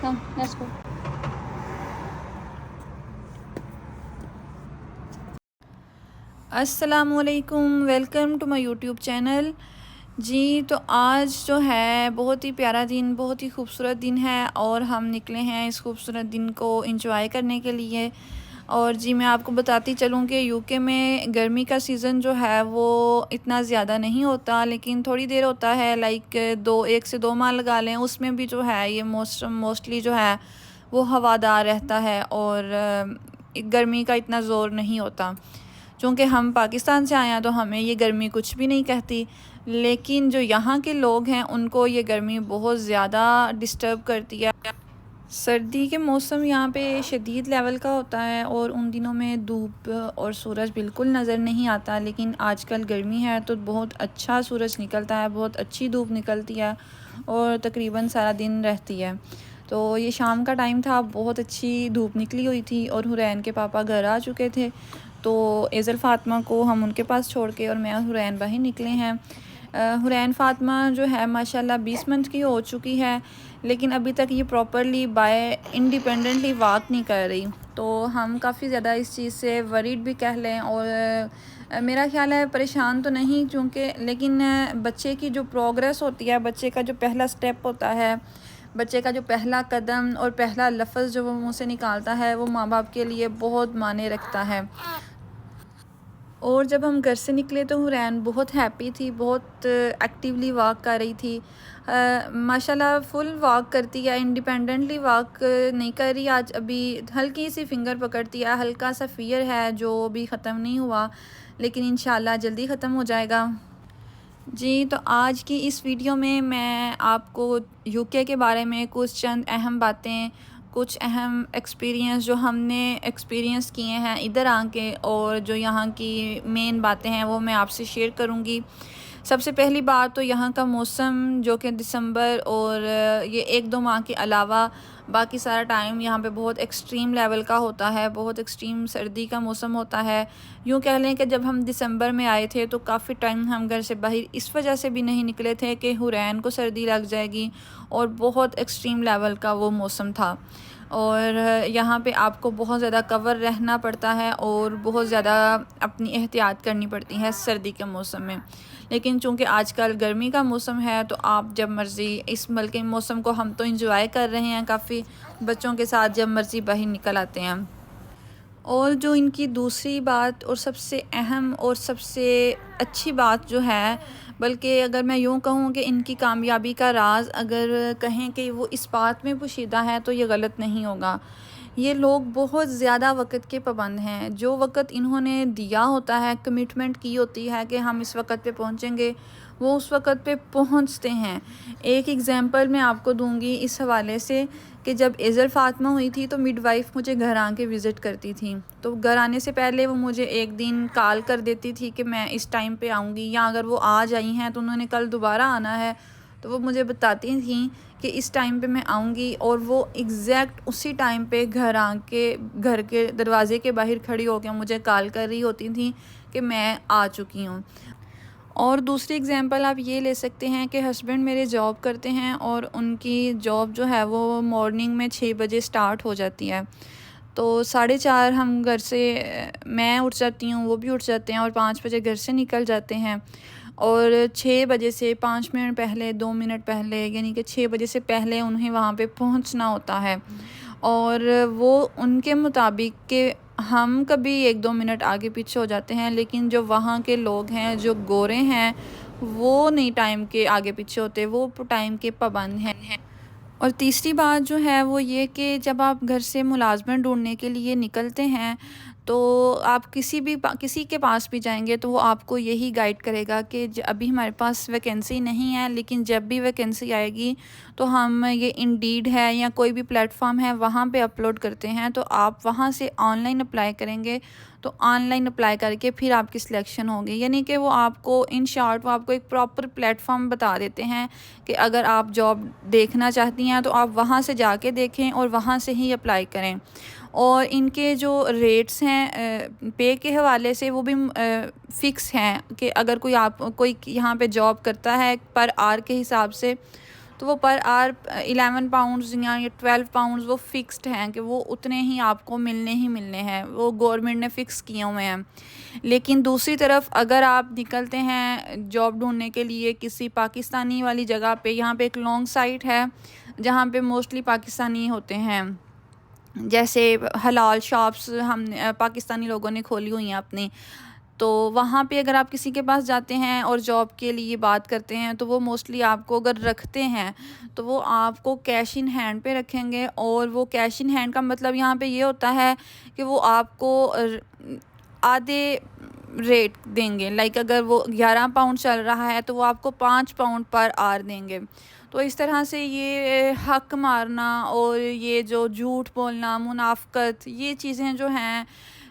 Come, let's go. अस्सलामुअलैकुम, welcome to my YouTube channel. जी तो आज जो है बहुत ही प्यारा दिन, बहुत ही खूबसूरत दिन है और हम निकले हैं इस खूबसूरत दिन को एंजॉय करने के लिए। और जी मैं आपको बताती चलूँ कि यूके में गर्मी का सीज़न जो है वो इतना ज़्यादा नहीं होता, लेकिन थोड़ी देर होता है, लाइक 1 से 2 माह लगा लें। उसमें भी जो है ये मौसम मोस्टली जो है वो हवादार रहता है और गर्मी का इतना ज़ोर नहीं होता। चूँकि हम पाकिस्तान से आए हैं तो हमें ये गर्मी कुछ भी नहीं कहती, लेकिन जो यहाँ के लोग हैं उनको ये गर्मी बहुत ज़्यादा डिस्टर्ब करती है। सर्दी के मौसम यहाँ पे शदीद लेवल का होता है और उन दिनों में धूप और सूरज बिल्कुल नज़र नहीं आता, लेकिन आजकल गर्मी है तो बहुत अच्छा सूरज निकलता है, बहुत अच्छी धूप निकलती है और तकरीबन सारा दिन रहती है। तो ये शाम का टाइम था, बहुत अच्छी धूप निकली हुई थी और हुरैन के पापा घर आ चुके थे। तो एज़ल फ़ातिमा को हम उनके पास छोड़ के और मैं और हुरैन बाहर निकले हैं। हुरैन फ़ातिमा जो है माशाल्लाह 20 मंथ की हो चुकी है, लेकिन अभी तक ये प्रॉपरली बाय इंडिपेंडेंटली वॉक नहीं कर रही। तो हम काफ़ी ज़्यादा इस चीज़ से वरीड भी कह लें और मेरा ख्याल है परेशान तो नहीं, क्योंकि लेकिन बच्चे की जो प्रोग्रेस होती है, बच्चे का जो पहला स्टेप होता है, बच्चे का जो पहला कदम और पहला लफ्ज़ जो वो मुँह से निकालता है, वो माँ बाप के लिए बहुत मायने रखता है। और जब हम घर से निकले तो हुरैन बहुत हैप्पी थी, बहुत एक्टिवली वॉक कर रही थी। माशाल्लाह फुल वॉक करती है, इंडिपेंडेंटली वॉक नहीं कर रही आज। अभी हल्की सी फिंगर पकड़ती है, हल्का सा फ़ियर है जो अभी ख़त्म नहीं हुआ, लेकिन इंशाल्लाह जल्दी ख़त्म हो जाएगा। जी तो आज की इस वीडियो में मैं आपको यूके के बारे में कुछ चंद अहम बातें, कुछ अहम एक्सपीरियंस जो हमने एक्सपीरियंस किए हैं इधर आके, और जो यहाँ की मेन बातें हैं वो मैं आपसे शेयर करूँगी। सबसे पहली बात तो यहाँ का मौसम, जो कि दिसंबर और ये 1-2 माह के अलावा बाकी सारा टाइम यहाँ पे बहुत एक्सट्रीम लेवल का होता है, बहुत एक्सट्रीम सर्दी का मौसम होता है। यूँ कह लें कि जब हम दिसंबर में आए थे तो काफ़ी टाइम हम घर से बाहर इस वजह से भी नहीं निकले थे कि हुरैन को सर्दी लग जाएगी, और बहुत एक्सट्रीम लेवल का वो मौसम था। और यहाँ पे आपको बहुत ज़्यादा कवर रहना पड़ता है और बहुत ज़्यादा अपनी एहतियात करनी पड़ती है सर्दी के मौसम में। लेकिन चूँकि आजकल गर्मी का मौसम है तो आप जब मर्ज़ी इस बल्कि मौसम को हम तो इंजॉय कर रहे हैं, काफ़ी बच्चों के साथ जब मर्ज़ी बाहर निकल आते हैं। और जो इनकी दूसरी बात और सबसे अहम और सबसे अच्छी बात जो है, बल्कि अगर मैं यूँ कहूँ कि इनकी कामयाबी का राज अगर कहें कि वो इस बात में पोशीदा है तो ये गलत नहीं होगा। ये लोग बहुत ज़्यादा वक़्त के पाबंद हैं। जो वक़्त इन्होंने दिया होता है, कमिटमेंट की होती है कि हम इस वक़्त पे पहुँचेंगे, वो उस वक़्त पे पहुँचते हैं। एक एग्ज़ाम्पल मैं आपको दूँगी इस हवाले से कि जब एज़ल फ़ातिमा हुई थी तो मिडवाइफ़ मुझे घर आके विज़िट करती थी। तो घर आने से पहले वो मुझे एक दिन कॉल कर देती थी कि मैं इस टाइम पे आऊँगी, या अगर वो आज आई हैं तो उन्होंने कल दोबारा आना है, तो वो मुझे बताती थी कि इस टाइम पे मैं आऊँगी, और वो एग्जैक्ट उसी टाइम पे घर आके घर के दरवाज़े के बाहर खड़ी होकर मुझे कॉल कर रही होती थी कि मैं आ चुकी हूँ। और दूसरी एग्ज़ाम्पल आप ये ले सकते हैं कि हस्बैंड मेरे जॉब करते हैं और उनकी जॉब जो है वो मॉर्निंग में 6 बजे स्टार्ट हो जाती है। तो 4:30 हम घर से मैं उठ जाती हूँ, वो भी उठ जाते हैं और 5 बजे घर से निकल जाते हैं। और 6 बजे से 5 मिनट पहले, 2 मिनट पहले, यानी कि 6 बजे से पहले उन्हें वहाँ पे पहुँचना होता है। और वो उनके मुताबिक कि हम कभी 1-2 मिनट आगे पीछे हो जाते हैं, लेकिन जो वहाँ के लोग हैं, जो गोरे हैं, वो नहीं टाइम के आगे पीछे होते, वो टाइम के पाबंद हैं। और तीसरी बात जो है वो ये कि जब आप घर से मुलाज़मत ढूँढने के लिए निकलते हैं, तो आप किसी के पास भी जाएँगे तो वो आपको यही गाइड करेगा कि अभी हमारे पास वैकेंसी नहीं है, लेकिन जब भी वैकेंसी आएगी तो हम ये इंडीड है या कोई भी प्लेटफॉर्म है वहाँ पे अपलोड करते हैं, तो आप वहाँ से ऑनलाइन अप्लाई करेंगे, तो ऑनलाइन अप्लाई करके फिर आपकी सिलेक्शन होगी। यानी कि वो आपको इन शॉर्ट वो आपको एक प्रॉपर प्लेटफॉर्म बता देते हैं कि अगर आप जॉब देखना चाहती हैं तो आप वहाँ से जाके देखें और वहाँ से ही अप्लाई करें। और इनके जो रेट्स हैं पे के हवाले से वो भी फ़िक्स हैं कि अगर कोई यहाँ पे जॉब करता है पर आवर के हिसाब से, तो वो पर आवर 11 पाउंड्स या 12 पाउंड्स वो फ़िक्स्ड हैं कि वो उतने ही आपको मिलने ही मिलने हैं, वो गवर्नमेंट ने फ़िक्स किए हुए हैं। लेकिन दूसरी तरफ अगर आप निकलते हैं जॉब ढूंढने के लिए किसी पाकिस्तानी वाली जगह पे, यहाँ पे एक लॉन्ग साइट है जहाँ पे मोस्टली पाकिस्तानी होते हैं, जैसे हलाल शॉप्स हम पाकिस्तानी लोगों ने खोली हुई हैं अपनी, तो वहाँ पे अगर आप किसी के पास जाते हैं और जॉब के लिए बात करते हैं तो वो मोस्टली आपको अगर रखते हैं तो वो आपको कैश इन हैंड पे रखेंगे। और वो कैश इन हैंड का मतलब यहाँ पे ये होता है कि वो आपको आधे रेट देंगे। लाइक अगर वो 11 पाउंड चल रहा है तो वो आपको 5 पाउंड पर आवर देंगे। तो इस तरह से ये हक मारना और ये जो झूठ बोलना, मुनाफ़कत, ये चीज़ें जो हैं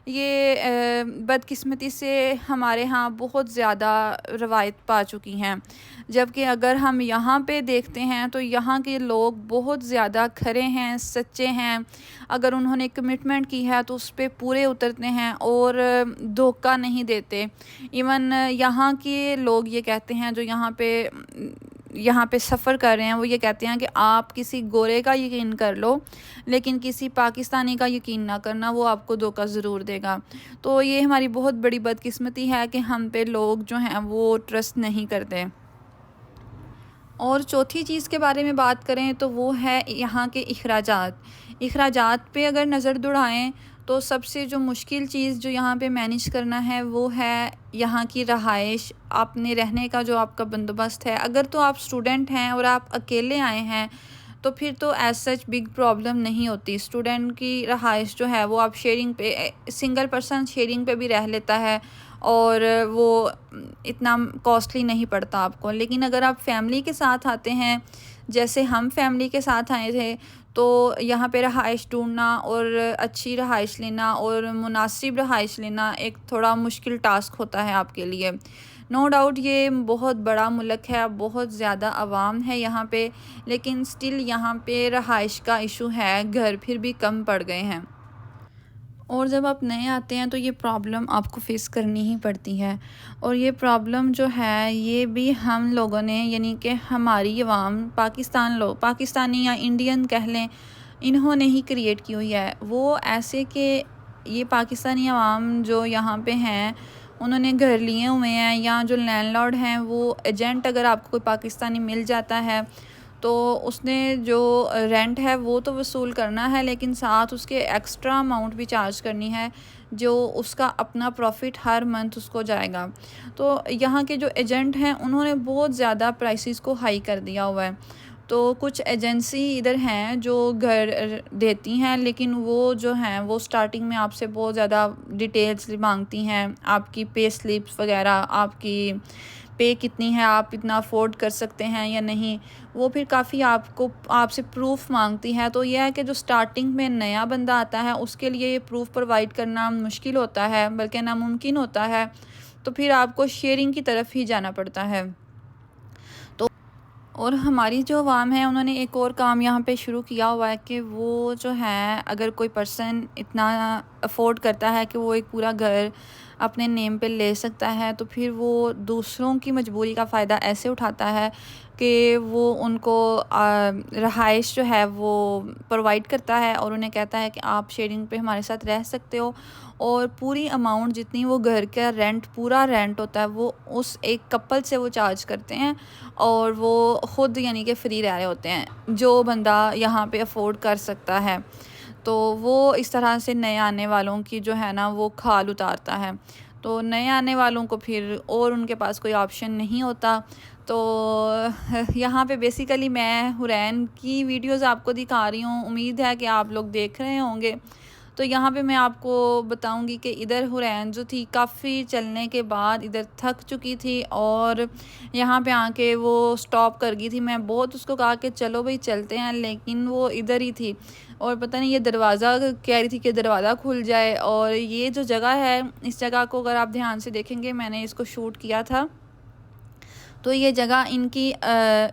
ये बदकिस्मती से हमारे यहाँ बहुत ज़्यादा रवायत पा चुकी हैं। जबकि अगर हम यहाँ पे देखते हैं तो यहाँ के लोग बहुत ज़्यादा खरे हैं, सच्चे हैं। अगर उन्होंने कमिटमेंट की है तो उस पे पूरे उतरते हैं और धोखा नहीं देते। इवन यहाँ के लोग ये कहते हैं, जो यहाँ पे सफ़र कर रहे हैं, वो ये कहते हैं कि आप किसी गोरे का यकीन कर लो लेकिन किसी पाकिस्तानी का यकीन ना करना, वो आपको धोखा ज़रूर देगा। तो ये हमारी बहुत बड़ी बदकिस्मती है कि हम पे लोग जो हैं वो ट्रस्ट नहीं करते। और चौथी चीज़ के बारे में बात करें तो वो है यहाँ के अखराजात पे अगर नज़र दौड़ाएं तो सबसे जो मुश्किल चीज़ जो यहाँ पे मैनेज करना है वो है यहाँ की रहाइश, अपने रहने का जो आपका बंदोबस्त है। अगर तो आप स्टूडेंट हैं और आप अकेले आए हैं तो फिर तो एज सच बिग प्रॉब्लम नहीं होती। स्टूडेंट की रहाइश जो है वो आप शेयरिंग पे, सिंगल पर्सन शेयरिंग पे भी रह लेता है और वो इतना कॉस्टली नहीं पड़ता आपको। लेकिन अगर आप फैमिली के साथ आते हैं, जैसे हम फैमिली के साथ आए थे, तो यहाँ पे रहाइश ढूंढना और अच्छी रहाइश लेना और मुनासिब रहाइश लेना एक थोड़ा मुश्किल टास्क होता है आपके लिए। नो डाउट ये बहुत बड़ा मुल्क है, बहुत ज़्यादा आवाम है यहाँ पे, लेकिन स्टिल यहाँ पे रहाइश का इशू है, घर फिर भी कम पड़ गए हैं। और जब आप नए आते हैं तो ये प्रॉब्लम आपको फ़ेस करनी ही पड़ती है। और ये प्रॉब्लम जो है ये भी हम लोगों ने, यानी कि हमारी अवाम, पाकिस्तानी या इंडियन कह लें, इन्होंने ही क्रिएट की हुई है। वो ऐसे कि ये पाकिस्तानी अवाम जो यहाँ पे हैं उन्होंने घर लिए हुए हैं, या जो लैंडलॉर्ड हैं वो एजेंट, अगर आपको कोई पाकिस्तानी मिल जाता है तो उसने जो रेंट है वो तो वसूल करना है, लेकिन साथ उसके एक्स्ट्रा अमाउंट भी चार्ज करनी है जो उसका अपना प्रॉफिट हर मंथ उसको जाएगा। तो यहाँ के जो एजेंट हैं उन्होंने बहुत ज़्यादा प्राइसेस को हाई कर दिया हुआ है। तो कुछ एजेंसी इधर हैं जो घर देती हैं, लेकिन वो जो हैं वो स्टार्टिंग में आपसे बहुत ज़्यादा डिटेल्स मांगती हैं, आपकी पे स्लिप्स वगैरह, आपकी पे कितनी है, आप इतना अफोर्ड कर सकते हैं या नहीं, वो फिर काफ़ी आपसे प्रूफ मांगती है। तो यह है कि जो स्टार्टिंग में नया बंदा आता है उसके लिए ये प्रूफ प्रोवाइड करना मुश्किल होता है, बल्कि नामुमकिन होता है। तो फिर आपको शेयरिंग की तरफ ही जाना पड़ता है। और हमारी जो अवाम है उन्होंने एक और काम यहाँ पे शुरू किया हुआ है कि वो जो है, अगर कोई पर्सन इतना अफोर्ड करता है कि वो एक पूरा घर अपने नेम पे ले सकता है, तो फिर वो दूसरों की मजबूरी का फ़ायदा ऐसे उठाता है कि वो उनको रहाइश जो है वो प्रोवाइड करता है और उन्हें कहता है कि आप शेयरिंग पे हमारे साथ रह सकते हो, और पूरी अमाउंट जितनी वो घर का रेंट, पूरा रेंट होता है, वो उस एक कपल से वो चार्ज करते हैं और वो ख़ुद यानी कि फ्री रह रहे होते हैं, जो बंदा यहाँ पे अफोर्ड कर सकता है। तो वो इस तरह से नए आने वालों की जो है ना वो खाल उतारता है। तो नए आने वालों को फिर और उनके पास कोई ऑप्शन नहीं होता। तो यहाँ पे बेसिकली मैं हुरैन की वीडियोस आपको दिखा रही हूँ, उम्मीद है कि आप लोग देख रहे होंगे। तो यहाँ पे मैं आपको बताऊंगी कि इधर हुरैन जो थी काफ़ी चलने के बाद इधर थक चुकी थी और यहाँ पे आके वो स्टॉप कर गई थी। मैं बहुत उसको कहा कि चलो भाई चलते हैं, लेकिन वो इधर ही थी और पता नहीं ये दरवाज़ा कह रही थी कि दरवाज़ा खुल जाए। और ये जो जगह है, इस जगह को अगर आप ध्यान से देखेंगे, मैंने इसको शूट किया था, तो ये जगह इनकी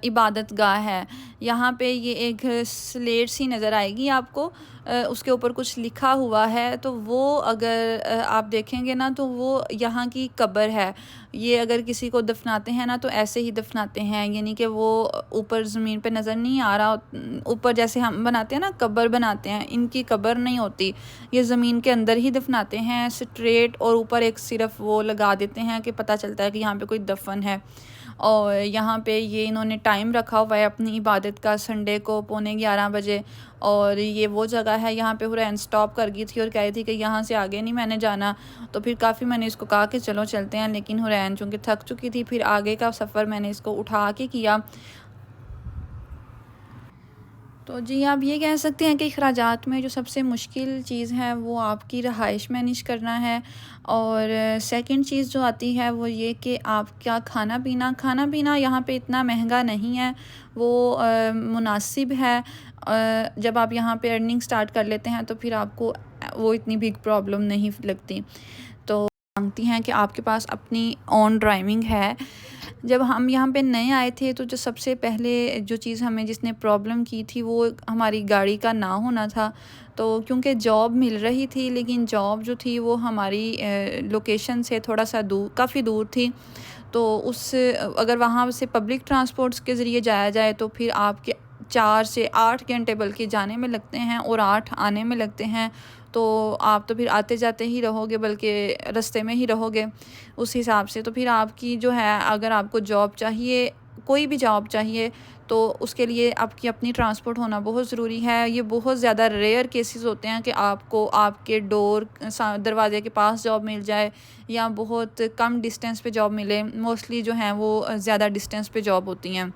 इबादत गाह है। यहाँ पे ये एक स्लेट सी नज़र आएगी आपको, उसके ऊपर कुछ लिखा हुआ है, तो वो अगर आप देखेंगे ना तो वो यहाँ की कब्र है। ये अगर किसी को दफनाते हैं ना तो ऐसे ही दफनाते हैं, यानी कि वो ऊपर ज़मीन पे नज़र नहीं आ रहा, ऊपर जैसे हम बनाते हैं ना कब्र बनाते हैं, इनकी कब्र नहीं होती, ये ज़मीन के अंदर ही दफनाते हैं स्ट्रेट, और ऊपर एक सिर्फ वो लगा देते हैं कि पता चलता है कि यहाँ पे कोई दफन है। और यहाँ पे ये इन्होंने टाइम रखा हुआ है अपनी इबादत का, संडे को 11:15 बजे। और ये वो जगह है, यहाँ पे हुरैन स्टॉप कर गई थी और कह रही थी कि यहाँ से आगे नहीं मैंने जाना। तो फिर काफ़ी मैंने इसको कहा कि चलो चलते हैं, लेकिन हुरैन चूँकि थक चुकी थी, फिर आगे का सफ़र मैंने इसको उठा के किया। तो जी आप ये कह सकते हैं कि अखराजात में जो सबसे मुश्किल चीज़ है वो आपकी रहाइश मैनेज करना है। और सेकंड चीज़ जो आती है वो ये कि आपका खाना पीना यहाँ पे इतना महंगा नहीं है, वो मुनासिब है। जब आप यहाँ पे अर्निंग स्टार्ट कर लेते हैं तो फिर आपको वो इतनी बिग प्रॉब्लम नहीं लगती। तो मांगती हैं कि आपके पास अपनी ऑन ड्राइविंग है। जब हम यहाँ पे नए आए थे तो जो सबसे पहले जो चीज़ हमें जिसने प्रॉब्लम की थी वो हमारी गाड़ी का ना होना था। तो क्योंकि जॉब मिल रही थी, लेकिन जॉब जो थी वो हमारी लोकेशन से थोड़ा सा काफ़ी दूर थी। तो अगर वहाँ से पब्लिक ट्रांसपोर्ट्स के ज़रिए जाया जाए तो फिर आपके 4 से 8 घंटे बल्कि जाने में लगते हैं और 8 आने में लगते हैं। तो आप तो फिर आते जाते ही रहोगे, बल्कि रास्ते में ही रहोगे उस हिसाब से। तो फिर आपकी जो है, अगर आपको जॉब चाहिए, कोई भी जॉब चाहिए, तो उसके लिए आपकी अपनी ट्रांसपोर्ट होना बहुत ज़रूरी है। ये बहुत ज़्यादा रेयर केसेस होते हैं कि आपको आपके दरवाज़े के पास जॉब मिल जाए या बहुत कम डिस्टेंस पे जॉब मिले। मोस्टली जो हैं वो ज़्यादा डिस्टेंस पे जॉब होती हैं।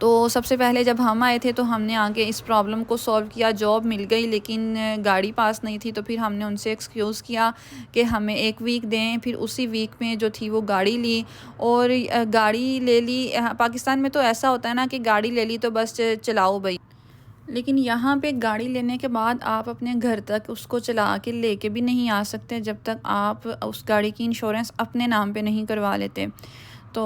तो सबसे पहले जब हम आए थे तो हमने आके इस प्रॉब्लम को सॉल्व किया, जॉब मिल गई लेकिन गाड़ी पास नहीं थी। तो फिर हमने उनसे एक्सक्यूज़ किया कि हमें 1 वीक दें। फिर उसी वीक में जो थी वो गाड़ी ली और गाड़ी ले ली। पाकिस्तान में तो ऐसा होता है ना कि गाड़ी ले ली तो बस चलाओ भाई, लेकिन यहाँ पे गाड़ी लेने के बाद आप अपने घर तक उसको चला के लेके भी नहीं आ सकते जब तक आप उस गाड़ी की इंश्योरेंस अपने नाम पे नहीं करवा लेते। तो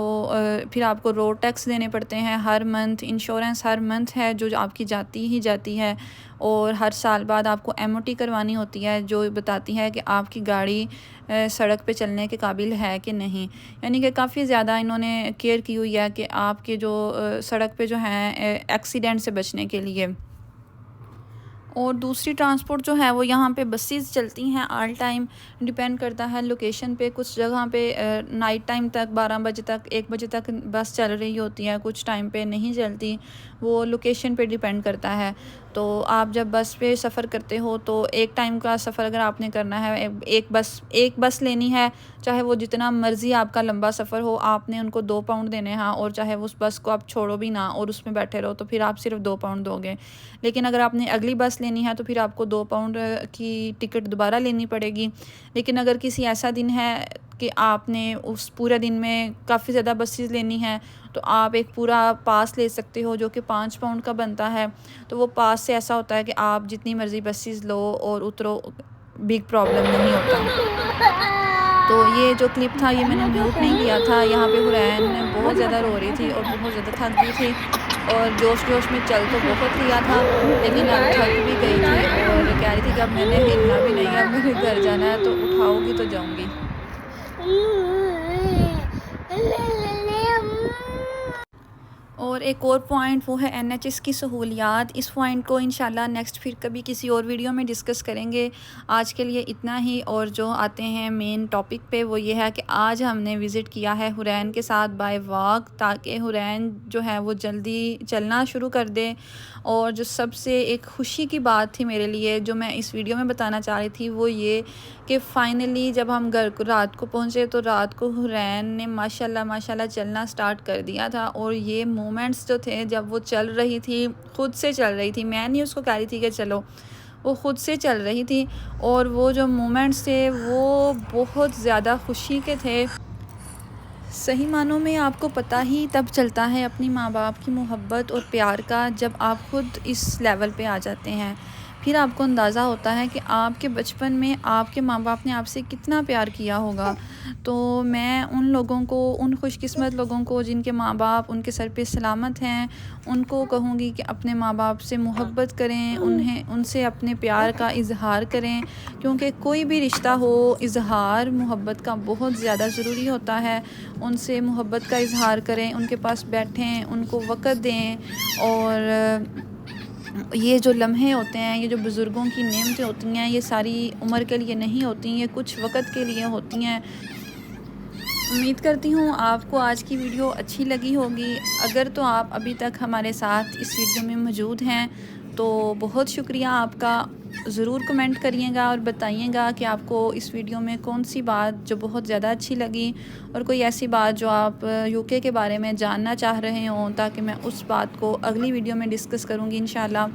फिर आपको रोड टैक्स देने पड़ते हैं हर मंथ, इंश्योरेंस हर मंथ है जो आपकी जाती ही जाती है। और हर साल बाद आपको एमओटी करवानी होती है जो बताती है कि आपकी गाड़ी सड़क पे चलने के काबिल है कि नहीं। यानी कि काफ़ी ज़्यादा इन्होंने केयर की हुई है कि आपके जो सड़क पे जो हैं एक्सीडेंट से बचने के लिए। और दूसरी ट्रांसपोर्ट जो है वो यहाँ पे बसेस चलती हैं ऑल टाइम, डिपेंड करता है लोकेशन पे। कुछ जगह पे नाइट टाइम तक 12 बजे तक 1 बजे तक बस चल रही होती है, कुछ टाइम पे नहीं चलती, वो लोकेशन पे डिपेंड करता है। तो आप जब बस पे सफ़र करते हो तो एक टाइम का सफ़र अगर आपने करना है, एक बस लेनी है, चाहे वो जितना मर्ज़ी आपका लंबा सफ़र हो, आपने उनको 2 पाउंड देने हैं। और चाहे उस बस को आप छोड़ो भी ना और उसमें बैठे रहो तो फिर आप सिर्फ 2 पाउंड दोगे। लेकिन अगर आपने अगली बस लेनी है तो फिर आपको 2 पाउंड की टिकट दोबारा लेनी पड़ेगी। लेकिन अगर किसी ऐसा दिन है कि आपने उस पूरे दिन में काफ़ी ज़्यादा बसेस लेनी है तो आप एक पूरा पास ले सकते हो जो कि 5 पाउंड का बनता है। तो वो पास से ऐसा होता है कि आप जितनी मर्ज़ी बसेस लो और उतरो, बिग प्रॉब्लम नहीं होता। तो ये जो क्लिप था ये मैंने म्यूट नहीं किया था। यहाँ पे हुरैन बहुत ज़्यादा रो रही थी और बहुत ज़्यादा थक गई थी और जोश में चल तो बहुत लिया था, लेकिन अब थक भी गई थी और कह रही थी कि अब मैंने हिलना भी नहीं है, अब मेरे घर जाना है, तो उठाओगी तो जाऊँगी। और एक और पॉइंट वो है एनएचएस की सहूलियात। इस पॉइंट को इंशाल्लाह नेक्स्ट फिर कभी किसी और वीडियो में डिस्कस करेंगे। आज के लिए इतना ही। और जो आते हैं मेन टॉपिक पे, वो ये है कि आज हमने विज़िट किया है हुरैन के साथ बाय वॉक, ताकि हुरैन जो है वो जल्दी चलना शुरू कर दे। और जो सबसे एक खुशी की बात थी मेरे लिए, जो मैं इस वीडियो में बताना चाह रही थी, वो ये कि फ़ाइनली जब हम घर को रात को पहुँचे तो रात को हुरैन ने माशाल्लाह चलना स्टार्ट कर दिया था। और ये मोमेंट्स जो थे जब वो चल रही थी, ख़ुद से चल रही थी, मैं नहीं उसको कह रही थी कि चलो, वो ख़ुद से चल रही थी। और वो जो मोमेंट्स थे वो बहुत ज़्यादा खुशी के थे। सही मानों में आपको पता ही तब चलता है अपनी माँ बाप की मोहब्बत और प्यार का, जब आप ख़ुद इस लेवल पे आ जाते हैं। फिर आपको अंदाज़ा होता है कि आपके बचपन में आपके माँ बाप ने आपसे कितना प्यार किया होगा। तो मैं उन लोगों को, उन खुशकिस्मत लोगों को जिनके माँ बाप उनके सर पे सलामत हैं, उनको कहूँगी कि अपने माँ बाप से मोहब्बत करें, उनसे अपने प्यार का इज़हार करें, क्योंकि कोई भी रिश्ता हो, इज़हार मोहब्बत का बहुत ज़्यादा ज़रूरी होता है। उनसे मोहब्बत का इज़हार करें, उनके पास बैठें, उनको वक़्त दें। और ये जो लम्हे होते हैं, ये जो बुज़ुर्गों की नेमतें होती हैं, ये सारी उम्र के लिए नहीं होती, ये कुछ वक़्त के लिए होती हैं। उम्मीद करती हूँ आपको आज की वीडियो अच्छी लगी होगी। अगर तो आप अभी तक हमारे साथ इस वीडियो में मौजूद हैं तो बहुत शुक्रिया आपका। ज़रूर कमेंट करिएगा और बताइएगा कि आपको इस वीडियो में कौन सी बात जो बहुत ज़्यादा अच्छी लगी, और कोई ऐसी बात जो आप यूके के बारे में जानना चाह रहे हों, ताकि मैं उस बात को अगली वीडियो में डिस्कस करूँगी इंशाल्लाह।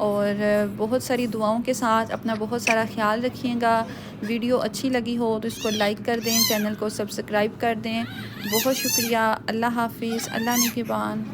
और बहुत सारी दुआओं के साथ अपना बहुत सारा ख्याल रखिएगा। वीडियो अच्छी लगी हो तो इसको लाइक कर दें, चैनल को सब्सक्राइब कर दें। बहुत शुक्रिया। अल्लाह हाफ़िज़। अल्लाह निगहबान।